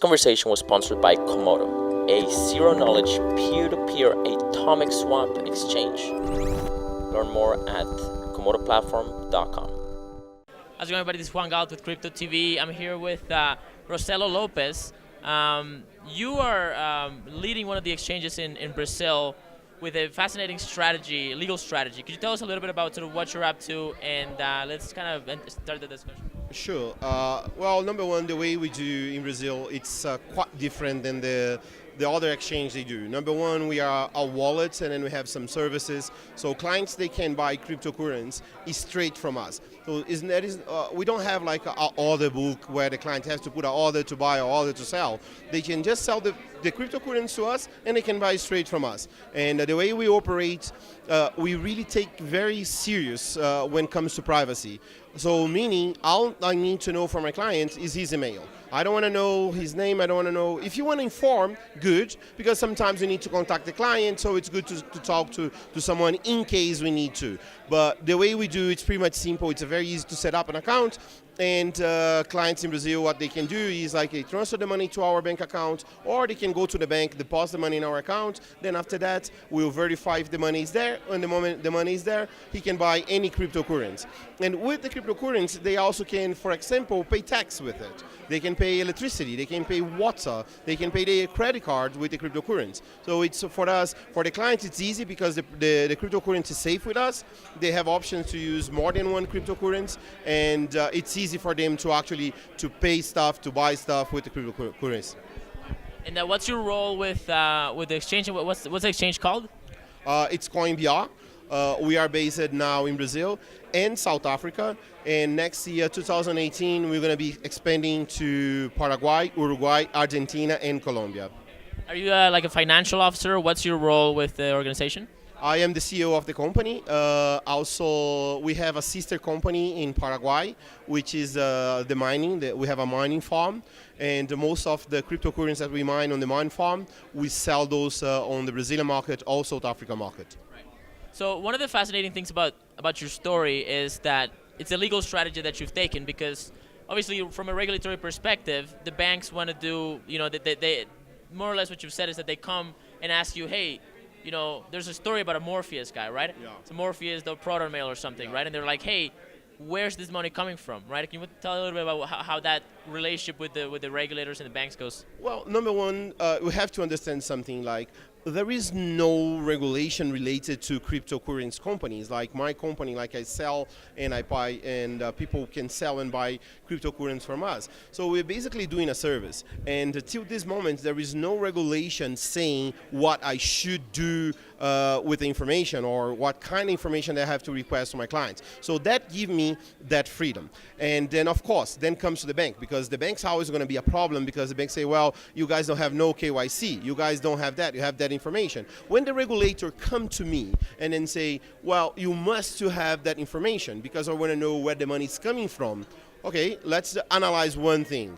conversation was sponsored by Komodo, a zero-knowledge, peer-to-peer atomic swap exchange. Learn more at komodoplatform.com. How's it going, everybody? This is Juansgalt with Crypto TV. I'm here with Rocelo Lopes. You are leading one of the exchanges in Brazil with a fascinating strategy, legal strategy. Could you tell us a little bit about sort of what you're up to, and let's kind of start the discussion. Sure. Well, number one, the way we do in Brazil, it's quite different than the other exchange they do. Number one, we are a wallet, and then we have some services. So clients, they can buy cryptocurrencies straight from us. So we don't have like an order book where the client has to put an order to buy or order to sell. They can just sell the cryptocurrency to us, and they can buy straight from us. And the way we operate, we really take very serious when it comes to privacy. So meaning, all I need to know from my client is his email. I don't want to know his name. I don't want to know. If you want to inform, good, because sometimes we need to contact the client, so it's good to talk to someone in case we need to. But the way we do it's pretty much simple. It's very easy to set up an account. And clients in Brazil, what they can do is like they transfer the money to our bank account, or they can go to the bank, deposit the money in our account. Then after that, we'll verify if the money is there. And the moment the money is there, he can buy any cryptocurrency. And with the cryptocurrency, they also can, for example, pay tax with it. They can pay electricity, they can pay water, they can pay their credit card with the cryptocurrency. So it's for us, for the clients, it's easy because the cryptocurrency is safe with us. They have options to use more than one cryptocurrency, and it's easy for them to actually pay stuff, to buy stuff with the cryptocurrency. And what's your role with the exchange? What's the exchange called? It's CoinBR. We are based now in Brazil and South Africa, and next year, 2018, we're going to be expanding to Paraguay, Uruguay, Argentina, and Colombia. Are you like a financial officer? What's your role with the organization? I am the CEO of the company. Also, we have a sister company in Paraguay, which is the mining. We have a mining farm, and most of the cryptocurrencies that we mine on the mine farm, we sell those on the Brazilian market, also South Africa market. So one of the fascinating things about your story is that it's a legal strategy that you've taken, because obviously from a regulatory perspective, the banks want to do, they more or less what you've said is that they come and ask you, hey, there's a story about a Morpheus guy, right? Yeah. It's a Morpheus, the proton mail or something, yeah. Right? And they're like, hey, where's this money coming from, right? Can you tell a little bit about how that relationship with the regulators and the banks goes? Well, number one, we have to understand something like, there is no regulation related to cryptocurrency companies. Like my company, like I sell and I buy, and people can sell and buy cryptocurrency from us. So we're basically doing a service. And till this moment, there is no regulation saying what I should do with the information, or what kind of information I have to request to my clients. So that gives me that freedom. And then, of course, then comes to the bank, because the bank's always going to be a problem, because the banks say, well, you guys don't have no KYC. You guys don't have that. You have that information. When the regulator come to me and then say, well, you must to have that information because I want to know where the money is coming from. Okay, let's analyze one thing.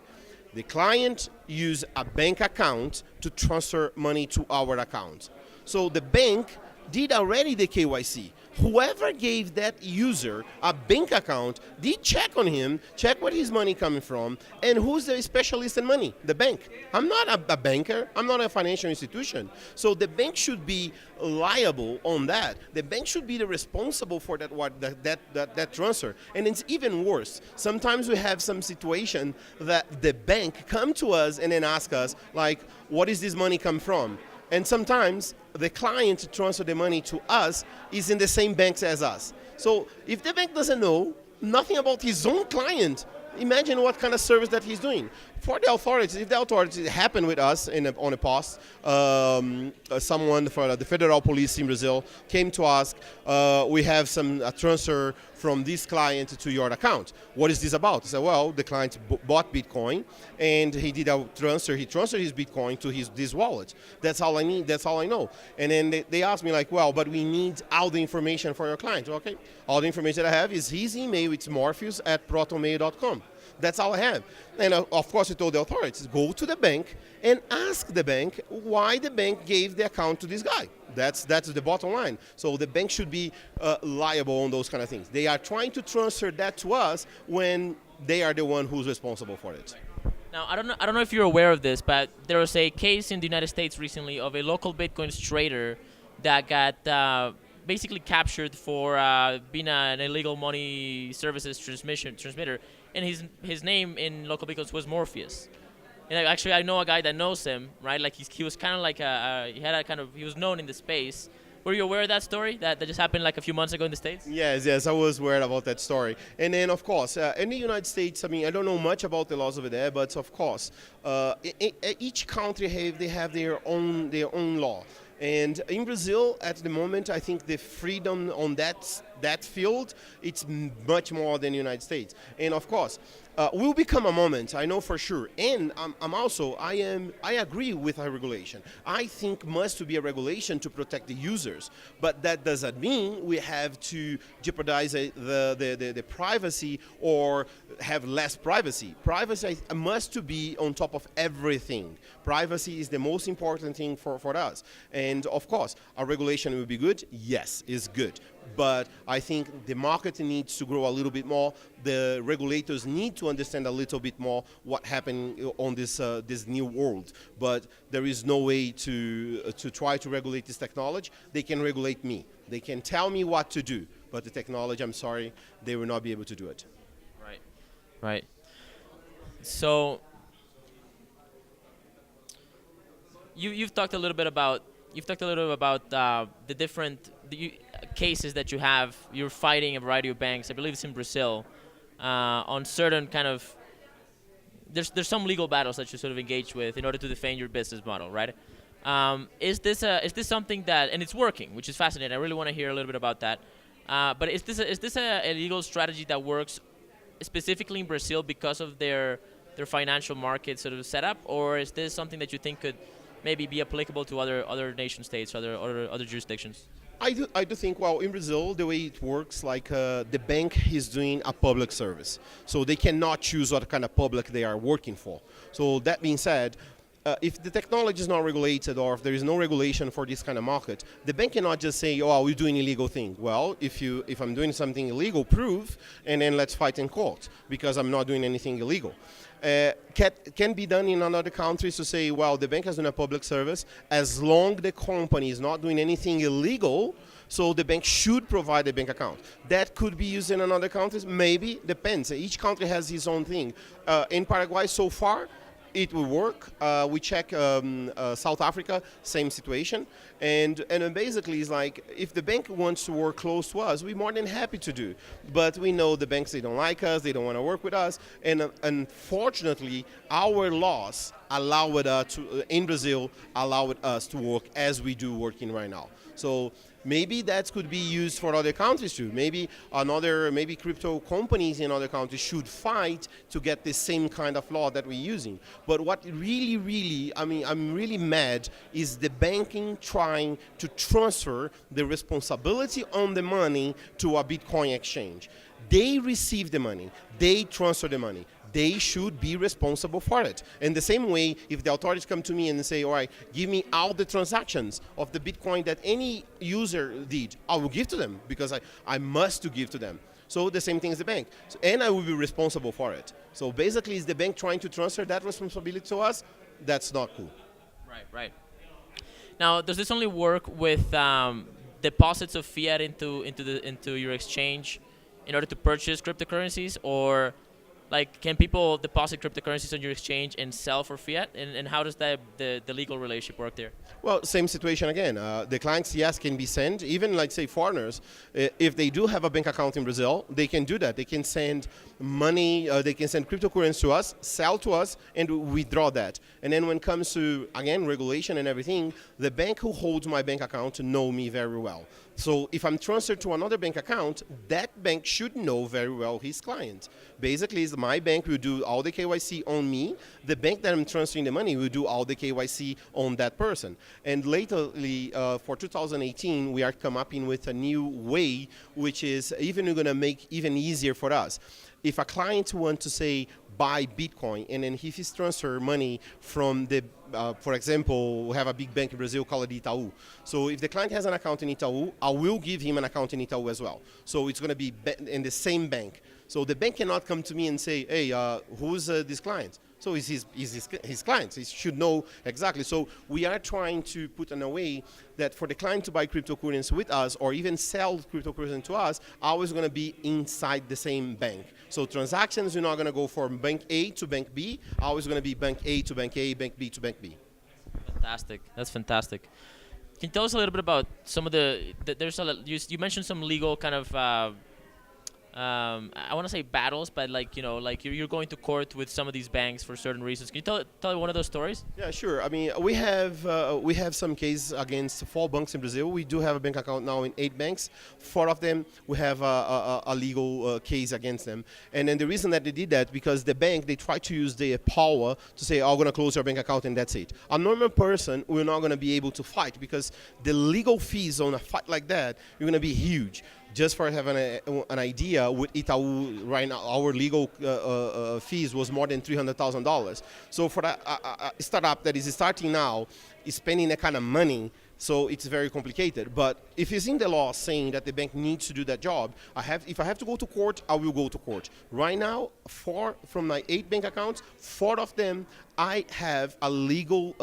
The client use a bank account to transfer money to our account. So the bank did already the KYC. Whoever gave that user a bank account did check on him, check where his money coming from, and who's the specialist in money? The bank. I'm not a banker. I'm not a financial institution. So the bank should be liable on that. The bank should be the responsible for that transfer. And it's even worse. Sometimes we have some situation that the bank come to us and then ask us, like, what is this money come from? And sometimes the client to transfer the money to us is in the same banks as us. So if the bank doesn't know nothing about his own client, imagine what kind of service that he's doing. For the authorities, if the authorities happen with us on a past, someone for the federal police in Brazil came to ask, we have a transfer from this client to your account. What is this about? I said, well, the client bought Bitcoin and he did a transfer. He transferred his Bitcoin to this wallet. That's all I need. That's all I know. And then they asked me like, well, but we need all the information for your client. Okay, all the information that I have is his email. It's morpheus@protonmail.com. That's all I have. And of course, we told the authorities, go to the bank and ask the bank why the bank gave the account to this guy. That's the bottom line. So the bank should be liable on those kind of things. They are trying to transfer that to us when they are the one who's responsible for it. Now, I don't know if you're aware of this, but there was a case in the United States recently of a local Bitcoin trader that got basically captured for being an illegal money services transmitter, and his name in local Bitcoins was Morpheus. And actually, I know a guy that knows him, right? Like he was kind of like he was known in the space. Were you aware of that story that just happened like a few months ago in the States? Yes, I was worried about that story. And then, of course, in the United States, I mean, I don't know much about the laws over there, but of course, each country they have their own law. And in Brazil, at the moment, I think the freedom on that field, it's much more than the United States. And of course, will become a moment, I know for sure. And I agree with our regulation. I think must be a regulation to protect the users, but that doesn't mean we have to jeopardize the privacy or have less privacy. Privacy must be on top of everything. Privacy is the most important thing for us. And of course, a regulation will be good. Yes, it's good. But I think the market needs to grow a little bit more. The regulators need to understand a little bit more what happened on this new world. But there is no way to try to regulate this technology. They can regulate me. They can tell me what to do. But the technology, I'm sorry, they will not be able to do it. Right. Right. So you've talked a little bit about the different cases that you have. You're fighting a variety of banks. I believe it's in Brazil on certain kind of. There's some legal battles that you sort of engage with in order to defend your business model, right? Is this something that, and it's working, which is fascinating. I really want to hear a little bit about that. But is this a legal strategy that works specifically in Brazil because of their financial market sort of setup, or is this something that you think could maybe be applicable to other nation states, other jurisdictions? I do think, well, in Brazil, the way it works, like the bank is doing a public service. So they cannot choose what kind of public they are working for. So that being said, if the technology is not regulated or if there is no regulation for this kind of market, the bank cannot just say, oh, we're doing illegal thing. Well, if I'm doing something illegal, prove, and then let's fight in court because I'm not doing anything illegal. Can be done in another countries to say, well, the bank has done a public service as long the company is not doing anything illegal, so the bank should provide a bank account. That could be used in another countries, maybe, depends. Each country has its own thing. In Paraguay, so far, it will work. We check South Africa, same situation. And basically, it's like, if the bank wants to work close to us, we're more than happy to do. But we know the banks, they don't like us, they don't want to work with us. And unfortunately, our laws allowed us in Brazil, allowed us to work as we do working right now. So maybe that could be used for other countries too. Maybe crypto companies in other countries should fight to get the same kind of law that we're using. But what really, I'm really mad is the banking trying to transfer the responsibility on the money to a Bitcoin exchange. They receive the money, they transfer the money. They should be responsible for it. In the same way, if the authorities come to me and say, all right, give me all the transactions of the Bitcoin that any user did, I will give to them because I must to give to them. So the same thing as the bank. And I will be responsible for it. So basically, is the bank trying to transfer that responsibility to us? That's not cool. Right. Now, does this only work with deposits of fiat into your exchange in order to purchase cryptocurrencies, or like, can people deposit cryptocurrencies on your exchange and sell for fiat? And how does the legal relationship work there? Well, same situation again. The clients, yes, can be sent. Even, like, say, foreigners, if they do have a bank account in Brazil, they can do that. They can send money, they can send cryptocurrency to us, sell to us, and withdraw that. And then when it comes to, again, regulation and everything, the bank who holds my bank account know me very well. So if I'm transferred to another bank account, that bank should know very well his client. Basically, my bank will do all the KYC on me. The bank that I'm transferring the money will do all the KYC on that person. And lately, for 2018, we are coming up with a new way, which is even going to make even easier for us. If a client wants to say, buy Bitcoin, and then if he's transfer money from the, for example, we have a big bank in Brazil called Itaú. So if the client has an account in Itaú, I will give him an account in Itaú as well. So it's going to be in the same bank. So the bank cannot come to me and say, hey, who's this client? So So it's his clients. He should know exactly. So we are trying to put in a way that for the client to buy cryptocurrency with us or even sell cryptocurrency to us, always going to be inside the same bank. So transactions are not going to go from bank A to bank B, always going to be bank A to bank A, bank B to bank B. Fantastic. That's fantastic. Can you tell us a little bit about some of there's you mentioned some legal kind of I want to say battles, but like you're going to court with some of these banks for certain reasons. Can you tell one of those stories? Yeah, sure. I mean, we have some cases against 4 banks in Brazil. We do have a bank account now in 8 banks. 4 of them we have a legal case against them. And then the reason that they did that because the bank they try to use their power to say, "I'm going to close your bank account and that's it." A normal person we're not going to be able to fight because the legal fees on a fight like that are going to be huge. Just for having an idea, with Itaú right now, our legal fees was more than $300,000. So for a startup that is starting now, is spending that kind of money, so it's very complicated. But if it's in the law saying that the bank needs to do that job, if I have to go to court, I will go to court. Right now, 4 from my 8 bank accounts, 4 of them, I have a legal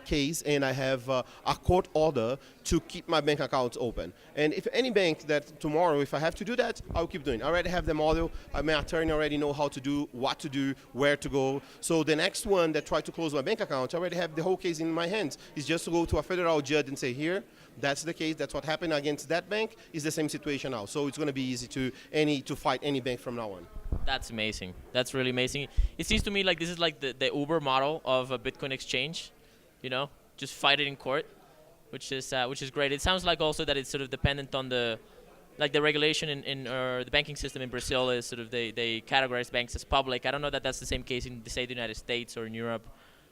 case and I have a court order to keep my bank accounts open. And if any bank that tomorrow, if I have to do that, I'll keep doing. I already have the model. My attorney already know how to do, what to do, where to go. So the next one that tried to close my bank account, I already have the whole case in my hands. It's just to go to a federal judge and say, here, that's the case. That's what happened against that bank. It's the same situation now. So it's going to be easy to fight any bank from now on. That's amazing. That's really amazing. It seems to me like this is like the Uber model of a Bitcoin exchange, just fight it in court, which is great. It sounds like also that it's sort of dependent on the regulation in the banking system in Brazil is sort of they categorize banks as public. I don't know that that's the same case in say the United States or in Europe.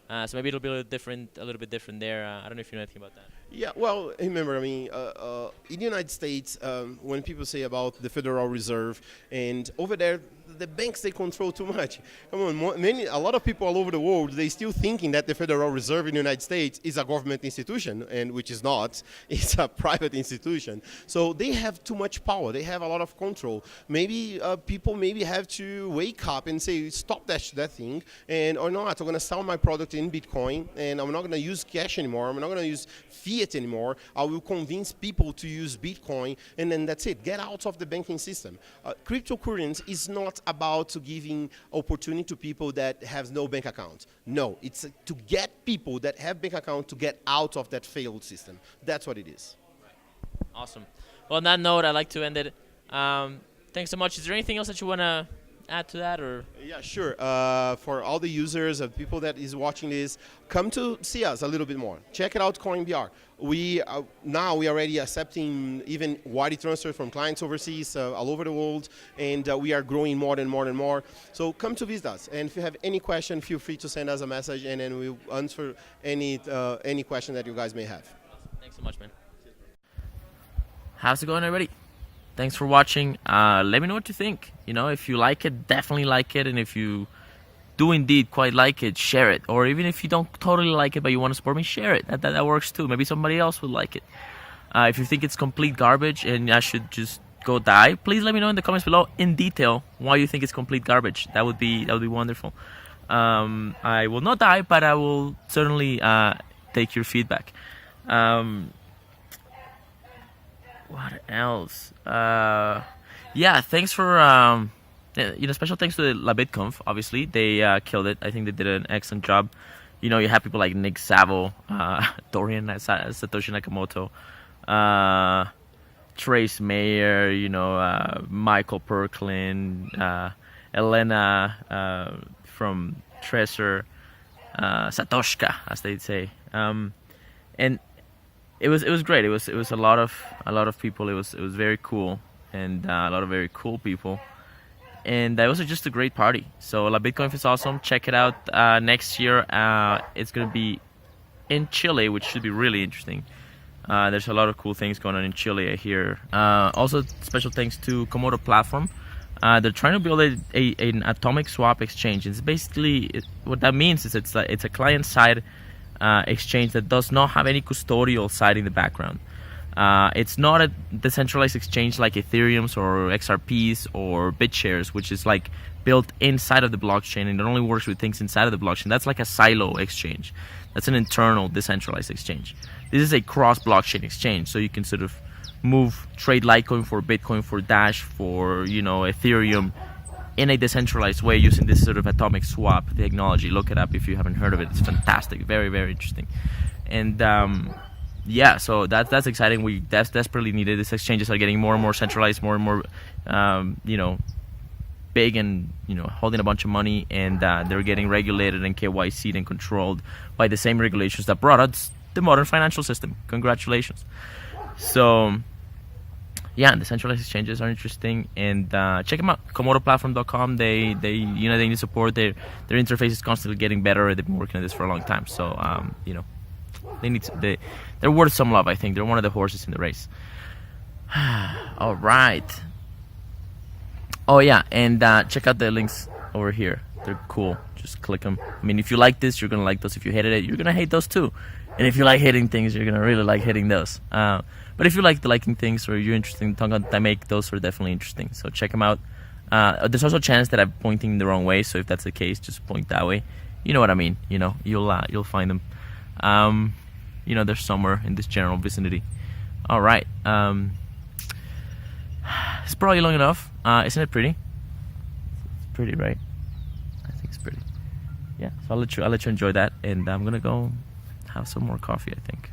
So maybe it'll be a little bit different there. I don't know if you know anything about that. Yeah, well, remember, I mean, in the United States, when people say about the Federal Reserve, and over there, the banks, they control too much. Come on, a lot of people all over the world, they still thinking that the Federal Reserve in the United States is a government institution, and which is not. It's a private institution. So they have too much power. They have a lot of control. Maybe people have to wake up and say, stop that thing, or not, I'm going to sell my product in Bitcoin, and I'm not going to use cash anymore. I'm not going to use fiat anymore. I will convince people to use Bitcoin, and then that's it. Get out of the banking system. Cryptocurrency is not about giving opportunity to people that have no bank account. No, it's to get people that have bank account to get out of that failed system. That's what it is. Awesome. Well, on that note, I'd like to end it. Thanks so much. Is there anything else that you want to add to that, or? Yeah, sure. For all the users and people that is watching this, come to see us a little bit more. Check it out, CoinBR. We already accepting even wire transfer from clients overseas, all over the world, and we are growing more and more and more. So come to visit us, and if you have any question, feel free to send us a message, and then we'll answer any question that you guys may have. Thanks so much, man. How's it going, everybody? Thanks for watching. Let me know what you think. If you like it, definitely like it. And if you do indeed quite like it, share it. Or even if you don't totally like it, but you want to support me, share it. That works too. Maybe somebody else would like it. If you think it's complete garbage and I should just go die, please let me know in the comments below in detail why you think it's complete garbage. That would be wonderful. I will not die, but I will certainly take your feedback. What else? Yeah, thanks for special thanks to La BitConf. Obviously, they killed it. I think they did an excellent job. You have people like Nick Szabo, Dorian Satoshi Nakamoto, Trace Mayer, Michael Perklin, Elena from Treasure, Satoshka, as they'd say, and it was great. It was a lot of people. It was very cool, and a lot of very cool people, and it was just a great party. So La BitConf is awesome. Check it out. Next year, it's gonna be in Chile, which should be really interesting. There's a lot of cool things going on in Chile, I hear. Also, special thanks to Komodo Platform. They're trying to build an atomic swap exchange. It's basically what that means is it's a client side exchange that does not have any custodial side in the background. It's not a decentralized exchange like Ethereum's or XRP's or BitShares, which is like built inside of the blockchain, and it only works with things inside of the blockchain. That's like a silo exchange. That's an internal decentralized exchange. This is a cross-blockchain exchange, so you can sort of trade Litecoin for Bitcoin, for Dash, for Ethereum in a decentralized way using this sort of atomic swap technology. Look it up if you haven't heard of it. It's fantastic, very, very interesting. And yeah, so that's exciting. That's desperately needed. These exchanges are getting more and more centralized, more and more big, and holding a bunch of money, and they're getting regulated and KYC'd and controlled by the same regulations that brought us the modern financial system. Congratulations. So yeah, the centralized exchanges are interesting, and check them out. Komodoplatform.com. They need support. Their interface is constantly getting better. They've been working on this for a long time. So they're worth some love. I think they're one of the horses in the race. All right. Oh yeah, and check out the links over here. They're cool. Just click them. I mean, if you like this, you're gonna like those. If you hated it, you're gonna hate those too. And if you like hitting things, you're gonna really like hitting those. But if you like liking things, or you're interested in talking about, I make those are definitely interesting. So check them out. There's also a chance that I'm pointing the wrong way. So if that's the case, just point that way. You know what I mean. You'll find them. They're somewhere in this general vicinity. All right. It's probably long enough. Isn't it pretty? It's pretty, right? I think it's pretty. Yeah. So I'll let you enjoy that, and I'm gonna go have some more coffee, I think.